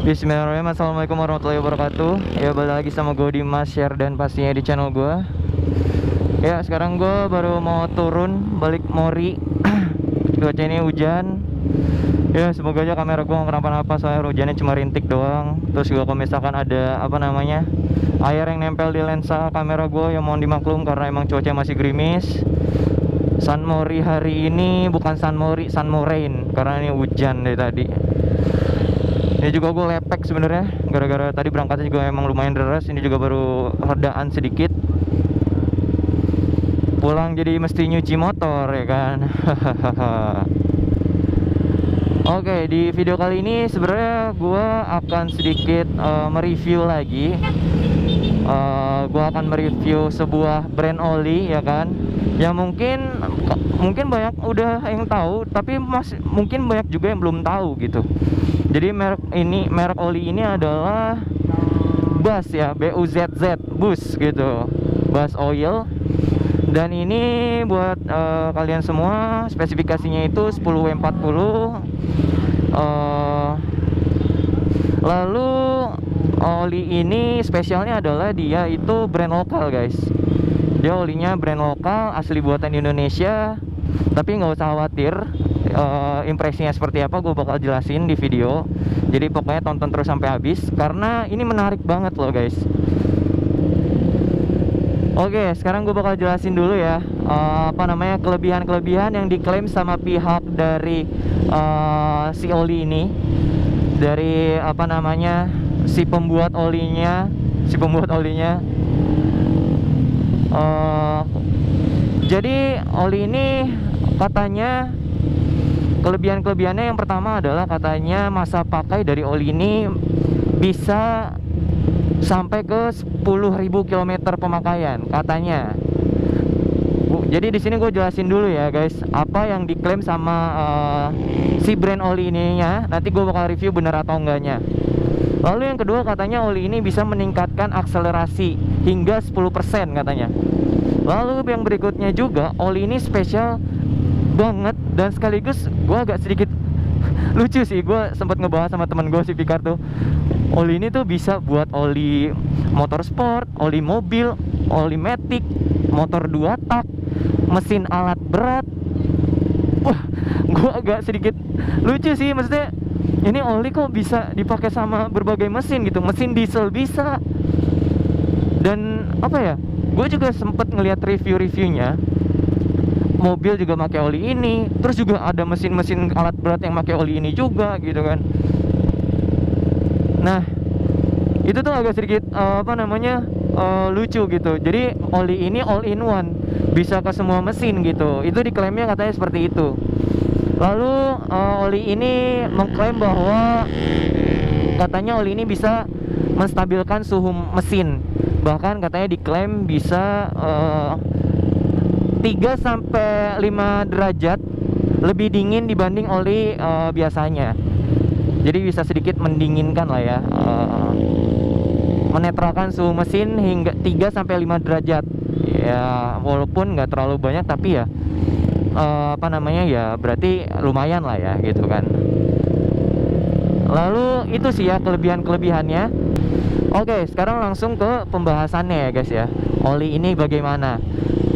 Bismillahirrahmanirrahim. Assalamualaikum warahmatullahi wabarakatuh. Ya, balik lagi sama gue Dimas, share dan pastinya di channel gue. Ya, sekarang gue baru mau turun balik Mori. Cuaca ini hujan. Ya, semoga aja kamera gue nggak kenapa-napa, soalnya hujannya cuma rintik doang. Terus juga kalau misalkan ada air yang nempel di lensa kamera gue, ya mohon dimaklum karena emang cuaca masih gerimis. Sun Mori hari ini bukan Sun Mori, Sun Morain, karena ini hujan dari tadi. Ini juga gue lepek sebenarnya, gara-gara tadi berangkatnya juga emang lumayan deras. Ini juga baru redaan sedikit. Pulang jadi mesti nyuci motor ya kan. Oke, di video kali ini sebenarnya gue akan sedikit mereview lagi. Gue akan mereview sebuah brand oli ya kan, yang mungkin banyak udah yang tahu, tapi mungkin banyak juga yang belum tahu gitu. Jadi merek oli ini adalah BUZZ ya, BUZZ, BUZZ gitu, BUZZ Oil. Dan ini buat kalian semua, spesifikasinya itu 10W40. Lalu oli ini spesialnya adalah dia itu brand lokal guys. Dia olinya brand lokal, asli buatan Indonesia. Tapi nggak usah khawatir, impresinya seperti apa gue bakal jelasin di video. Jadi pokoknya tonton terus sampai habis, karena ini menarik banget loh guys. Oke, sekarang gue bakal jelasin dulu ya kelebihan-kelebihan yang diklaim sama pihak dari si oli ini, dari si pembuat olinya. Jadi oli ini katanya kelebihannya yang pertama adalah katanya masa pakai dari oli ini bisa sampai ke 10.000 km pemakaian katanya. Jadi di sini gue jelasin dulu ya guys, apa yang diklaim sama si brand oli ininya. Nanti gue bakal review bener atau enggaknya. Lalu yang kedua, katanya oli ini bisa meningkatkan akselerasi hingga 10% katanya. Lalu yang berikutnya juga, oli ini spesial banget, dan sekaligus gue agak sedikit lucu sih. Gue sempat ngebahas sama teman gue si Fikar tuh, oli ini tuh bisa buat oli motor sport, oli mobil, oli matic, motor 2 tak, mesin alat berat. Wah, gue agak sedikit lucu sih, maksudnya ini oli kok bisa dipakai sama berbagai mesin gitu. Mesin diesel bisa. Dan gue juga sempet ngeliat review-reviewnya, mobil juga pakai oli ini. Terus juga ada mesin-mesin alat berat yang pakai oli ini juga gitu kan. Nah, itu tuh agak sedikit lucu gitu. Jadi oli ini all in one, bisa ke semua mesin gitu. Itu diklaimnya katanya seperti itu. Lalu oli ini mengklaim bahwa katanya oli ini bisa menstabilkan suhu mesin. Bahkan katanya diklaim bisa 3-5 derajat lebih dingin dibanding oli biasanya. Jadi bisa sedikit mendinginkan lah ya, menetralkan suhu mesin hingga 3-5 derajat. Ya walaupun nggak terlalu banyak, tapi ya ya berarti lumayan lah ya gitu kan. Lalu itu sih ya kelebihannya. Oke, sekarang langsung ke pembahasannya ya guys ya. Oli ini bagaimana?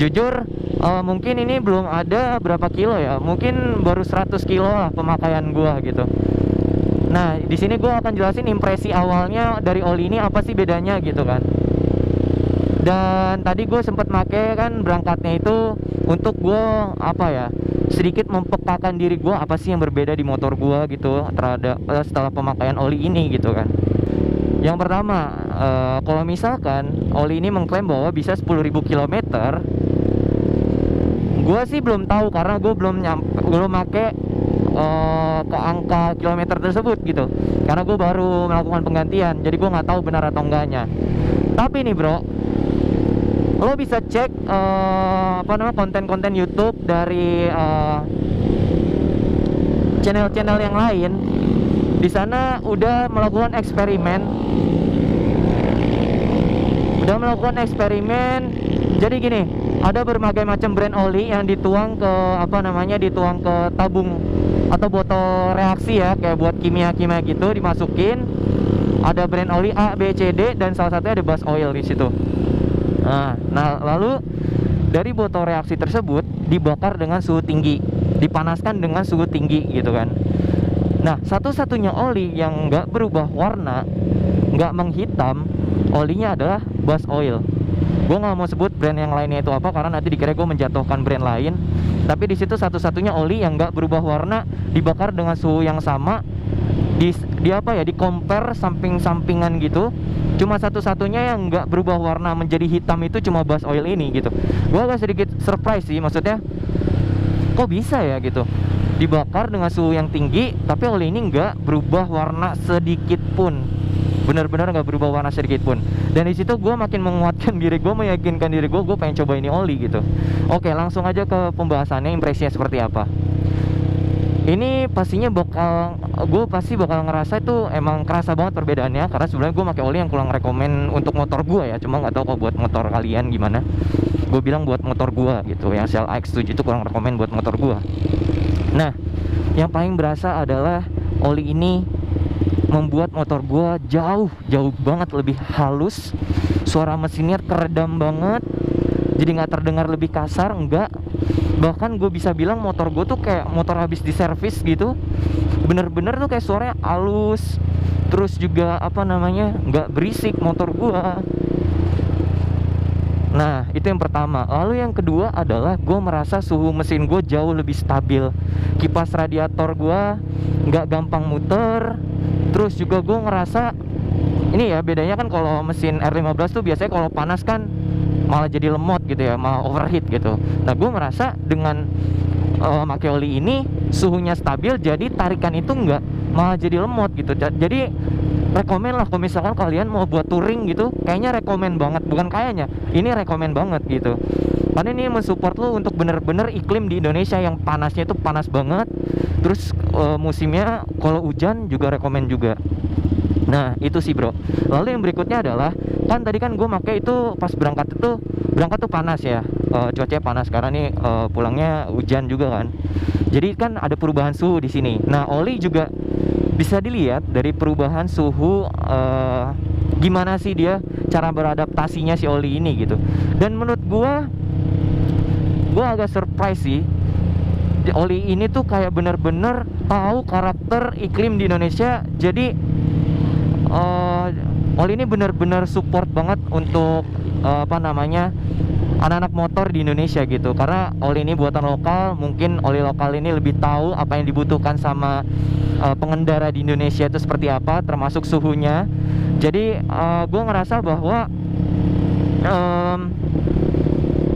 Jujur mungkin ini belum ada berapa kilo ya, mungkin baru 100 kilo lah pemakaian gua gitu. Nah, di sini gua akan jelasin impresi awalnya dari oli ini apa sih bedanya gitu kan. Dan tadi gue sempat make kan berangkatnya itu untuk gue sedikit mempetakan diri gue apa sih yang berbeda di motor gue gitu terhadap setelah pemakaian oli ini gitu kan. Yang pertama, kalau misalkan oli ini mengklaim bahwa bisa 10.000 km, gue sih belum tahu karena gue belum make ke angka kilometer tersebut gitu, karena gue baru melakukan penggantian, jadi gue nggak tahu benar atau enggaknya. Tapi nih bro, lo bisa cek konten-konten YouTube dari channel-channel yang lain. Di sana udah melakukan eksperimen. Jadi gini, Ada berbagai macam brand oli yang dituang ke dituang ke tabung atau botol reaksi ya, kayak buat kimia-kimia gitu, dimasukin. Ada brand oli A, B, C, D, dan salah satunya ada Bus Oil di situ. Nah, lalu dari botol reaksi tersebut dibakar dengan suhu tinggi, dipanaskan dengan suhu tinggi gitu kan. Nah, satu-satunya oli yang nggak berubah warna, nggak menghitam, olinya adalah Bus Oil. Gue nggak mau sebut brand yang lainnya itu apa, karena nanti dikira gue menjatuhkan brand lain. Tapi di situ satu-satunya oli yang nggak berubah warna, dibakar dengan suhu yang sama, di compare samping-sampingan gitu. Cuma satu-satunya yang nggak berubah warna menjadi hitam itu cuma Bus Oil ini gitu. Gue agak sedikit surprise sih, maksudnya kok bisa ya gitu, dibakar dengan suhu yang tinggi tapi oli ini nggak berubah warna sedikit pun, benar-benar nggak berubah warna sedikit pun. Dan di situ gue makin menguatkan diri gue, meyakinkan diri gue pengen coba ini oli gitu. Oke, langsung aja ke pembahasannya, impresinya seperti apa. Ini pastinya gue pasti bakal ngerasa itu emang kerasa banget perbedaannya, karena sebenarnya gue pakai oli yang kurang rekomen untuk motor gue ya. Cuma nggak tahu kok buat motor kalian gimana. Gue bilang buat motor gue gitu, yang Shell AX7 itu kurang rekomen buat motor gue. Nah, yang paling berasa adalah oli ini membuat motor gua jauh banget lebih halus. Suara mesinnya keredam banget, jadi nggak terdengar lebih kasar, enggak. Bahkan gue bisa bilang motor gue tuh kayak motor habis diservis gitu. Bener-bener tuh kayak suaranya halus. Terus juga nggak berisik motor gua. Nah, itu yang pertama. Lalu yang kedua adalah gue merasa suhu mesin gue jauh lebih stabil. Kipas radiator gue nggak gampang muter. Terus juga gue ngerasa ini ya, bedanya kan kalau mesin R15 tuh biasanya kalau panas kan malah jadi lemot gitu ya, malah overheat gitu. Nah, gue merasa dengan pakai oli ini suhunya stabil, jadi tarikan itu nggak malah jadi lemot gitu. Jadi rekomen lah kalau misalkan kalian mau buat touring gitu, kayaknya rekomen banget, bukan kayaknya, ini rekomen banget gitu. Karena ini mensupport lo untuk bener-bener iklim di Indonesia yang panasnya itu panas banget. Terus musimnya kalau hujan juga rekomen juga. Nah, itu sih bro. Lalu yang berikutnya adalah, kan tadi kan gue pakai itu pas berangkat tuh panas ya, cuacanya panas karena nih pulangnya hujan juga kan. Jadi kan ada perubahan suhu di sini. Nah, oli juga bisa dilihat dari perubahan suhu, gimana sih dia cara beradaptasinya si oli ini gitu. Dan menurut gue agak surprise sih, oli ini tuh kayak bener-bener tahu karakter iklim di Indonesia. Jadi oli ini bener-bener support banget untuk anak-anak motor di Indonesia gitu. Karena oli ini buatan lokal, mungkin oli lokal ini lebih tahu apa yang dibutuhkan sama pengendara di Indonesia itu seperti apa, termasuk suhunya. Jadi gue ngerasa bahwa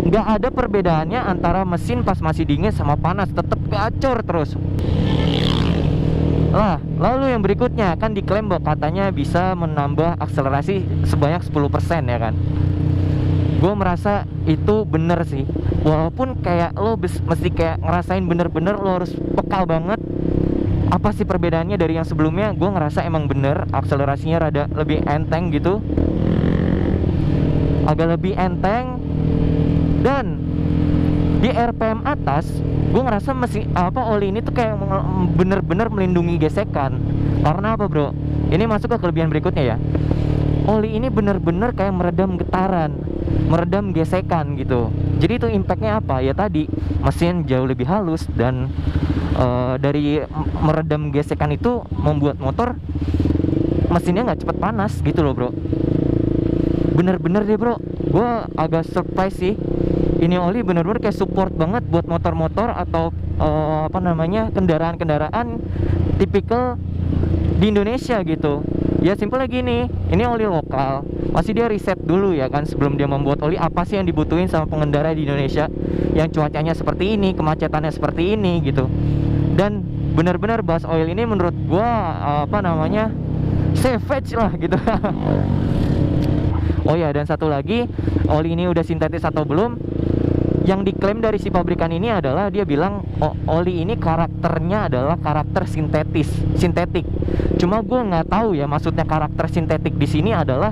nggak ada perbedaannya antara mesin pas masih dingin sama panas, tetap gacor terus. Lah, lalu yang berikutnya kan diklaim bahwa katanya bisa menambah akselerasi sebanyak 10% ya kan. Gue merasa itu bener sih. Walaupun kayak lo mesti kayak ngerasain bener-bener lo harus peka banget apa sih perbedaannya dari yang sebelumnya. Gue ngerasa emang bener akselerasinya rada lebih enteng gitu, agak lebih enteng. Dan di RPM atas gue ngerasa oli ini tuh kayak bener-bener melindungi gesekan. Karena apa bro? Ini masuk ke kelebihan berikutnya ya. Oli ini bener-bener kayak meredam getaran, meredam gesekan gitu. Jadi itu impactnya apa? Ya tadi mesin jauh lebih halus, dan dari meredam gesekan itu membuat motor mesinnya nggak cepet panas gitu loh bro. Bener-bener deh bro, gue agak surprise sih. Ini oli bener-bener kayak support banget buat motor-motor atau kendaraan-kendaraan tipikal di Indonesia gitu. Ya simpel lagi nih, ini oli lokal, pasti dia riset dulu ya kan sebelum dia membuat oli, apa sih yang dibutuhin sama pengendara di Indonesia yang cuacanya seperti ini, kemacetannya seperti ini gitu. Dan benar-benar Bus Oil ini menurut gua savage lah gitu. Oh ya, dan satu lagi, oli ini udah sintetis atau belum? Yang diklaim dari si pabrikan ini adalah dia bilang oli ini karakternya adalah karakter sintetik. Cuma gue nggak tahu ya maksudnya karakter sintetik di sini adalah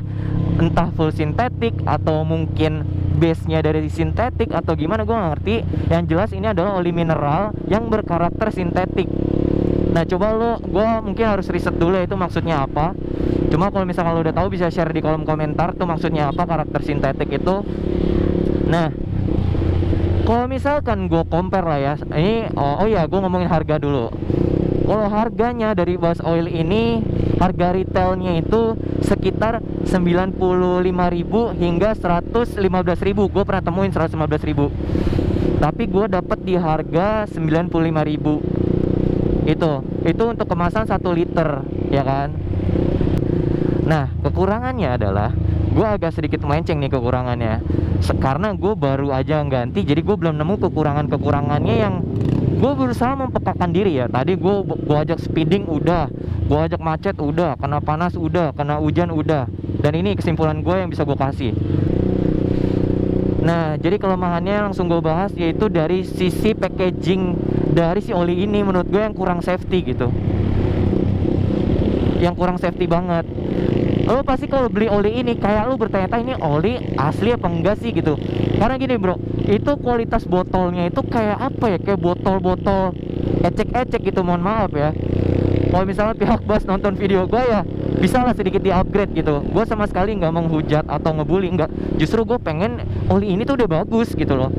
entah full sintetik atau mungkin base-nya dari sintetik atau gimana gue nggak ngerti. Yang jelas ini adalah oli mineral yang berkarakter sintetik. Nah coba gue mungkin harus riset dulu ya itu maksudnya apa. Cuma kalau misalkan lo udah tahu bisa share di kolom komentar tuh maksudnya apa karakter sintetik itu. Nah kalau misalkan gue compare lah ya, ini oh ya gue ngomongin harga dulu. Kalau harganya dari Bass Oil ini, harga retailnya itu sekitar 95.000 hingga 115.000. Gue pernah temuin 115.000. Tapi gue dapet di harga 95.000. Itu untuk kemasan 1 liter, ya kan? Nah, kekurangannya adalah gue agak sedikit melenceng nih kekurangannya. Karena gue baru aja ganti, jadi gue belum nemu kekurangannya yang gue berusaha mempekakan diri ya. Tadi gue ajak speeding udah, gue ajak macet udah, kena panas udah, kena hujan udah. Dan ini kesimpulan gue yang bisa gue kasih. Nah, jadi kelemahannya langsung gue bahas, yaitu dari sisi packaging dari si oli ini menurut gue yang kurang safety gitu. Yang kurang safety banget. Lo pasti kalau beli oli ini kayak lo bertanya-tanya ini oli asli apa enggak sih gitu. Karena gini bro, itu kualitas botolnya itu kayak apa ya, kayak botol-botol ecek-ecek gitu, mohon maaf ya. Kalau misalnya pihak Bass nonton video gue ya bisa lah sedikit di upgrade gitu. Gue sama sekali nggak menghujat atau ngebully, enggak. Justru gue pengen oli ini tuh udah bagus gitu loh.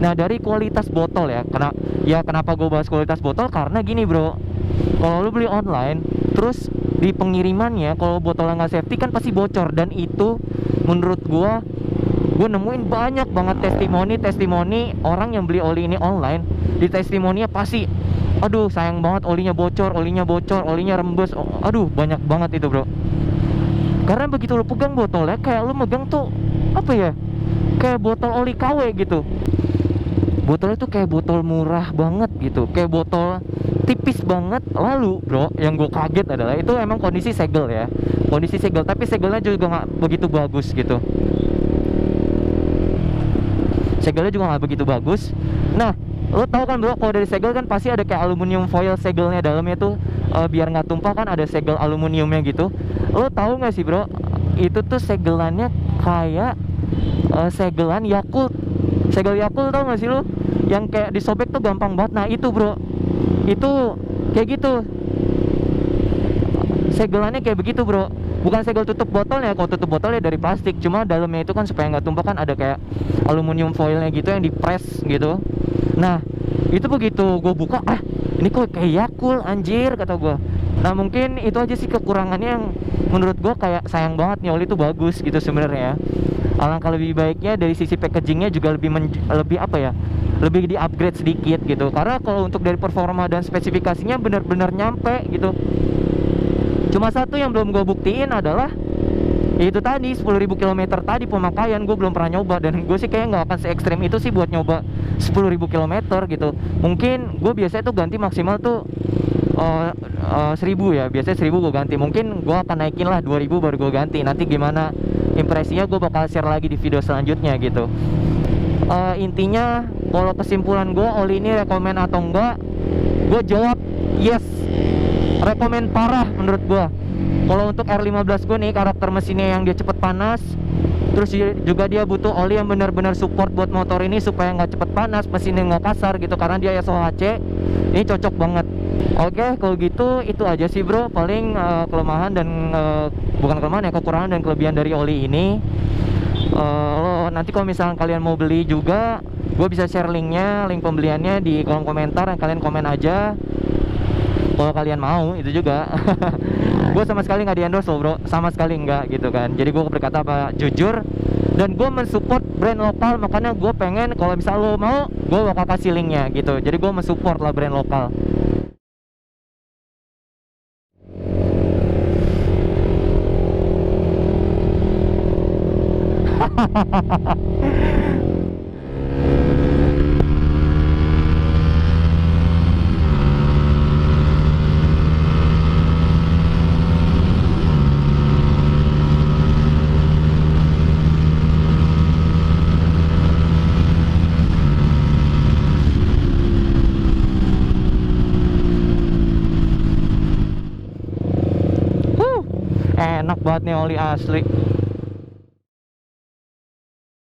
Nah dari kualitas botol ya, kenapa gue bahas kualitas botol, karena gini bro, kalau lo beli online terus di pengirimannya kalau botolnya nggak safety kan pasti bocor. Dan itu menurut gue nemuin banyak banget testimoni orang yang beli oli ini online. Di testimoninya pasti, aduh sayang banget olinya bocor, olinya rembes. Aduh banyak banget itu bro. Karena begitu lo pegang botolnya kayak lo megang tuh apa ya, kayak botol oli KW gitu. Botolnya tuh kayak botol murah banget gitu, kayak botol tipis banget. Lalu bro, yang gue kaget adalah itu emang kondisi segel ya, tapi segelnya juga nggak begitu bagus gitu. Segelnya juga nggak begitu bagus. Nah, lo tau kan bro, kalau dari segel kan pasti ada kayak aluminium foil segelnya dalamnya tuh, biar nggak tumpah kan ada segel aluminiumnya gitu. Lo tau nggak sih bro, itu tuh segelannya kayak segelan Yakult. Segel Yakult tau nggak sih lo, yang kayak disobek tuh gampang banget. Nah itu bro, itu kayak gitu, segelannya kayak begitu bro. Bukan segel tutup botolnya, kalau tutup botolnya dari plastik, cuma dalamnya itu kan supaya nggak tumpah kan ada kayak aluminium foilnya gitu yang dipres gitu. Nah itu begitu gue buka, ini kok kayak Yakult anjir kata gue. Nah mungkin itu aja sih kekurangannya yang menurut gue kayak sayang banget nih oli itu bagus gitu sebenarnya. Alangkah lebih baiknya dari sisi packagingnya juga lebih apa ya, lebih di upgrade sedikit gitu. Karena kalau untuk dari performa dan spesifikasinya benar-benar nyampe gitu. Cuma satu yang belum gue buktiin adalah itu tadi 10.000 km tadi pemakaian. Gue belum pernah nyoba, dan gue sih kayaknya nggak akan se ekstrim itu sih buat nyoba 10.000 km gitu. Mungkin gue biasanya tuh ganti maksimal tuh 1.000 ya, biasanya 1.000 gue ganti. Mungkin gue akan naikin lah 2.000 baru gue ganti. Nanti gimana impresinya gue bakal share lagi di video selanjutnya gitu. Intinya kalau kesimpulan gue, oli ini rekomen atau enggak, gue jawab yes, rekomen parah menurut gue. Kalau untuk R15 gue nih, karakter mesinnya yang dia cepet panas, terus juga dia butuh oli yang benar-benar support buat motor ini supaya nggak cepet panas, mesinnya nggak kasar gitu karena dia SOHC. Ini cocok banget. Oke, kalau gitu itu aja sih bro, paling kelemahan dan bukan kelemahan ya, kekurangan dan kelebihan dari oli ini. Nanti kalau misalnya kalian mau beli juga, gue bisa share linknya, link pembeliannya di kolom komentar, dan kalian komen aja kalau kalian mau itu juga. Gue sama sekali nggak di endorse loh bro, sama sekali nggak gitu kan. Jadi gue berkata apa jujur, dan gue mensupport brand lokal. Makanya gue pengen kalau misal lo mau, gue bakal kasih linknya gitu. Jadi gue mensupport lah brand lokal. Enak banget nih oli asli.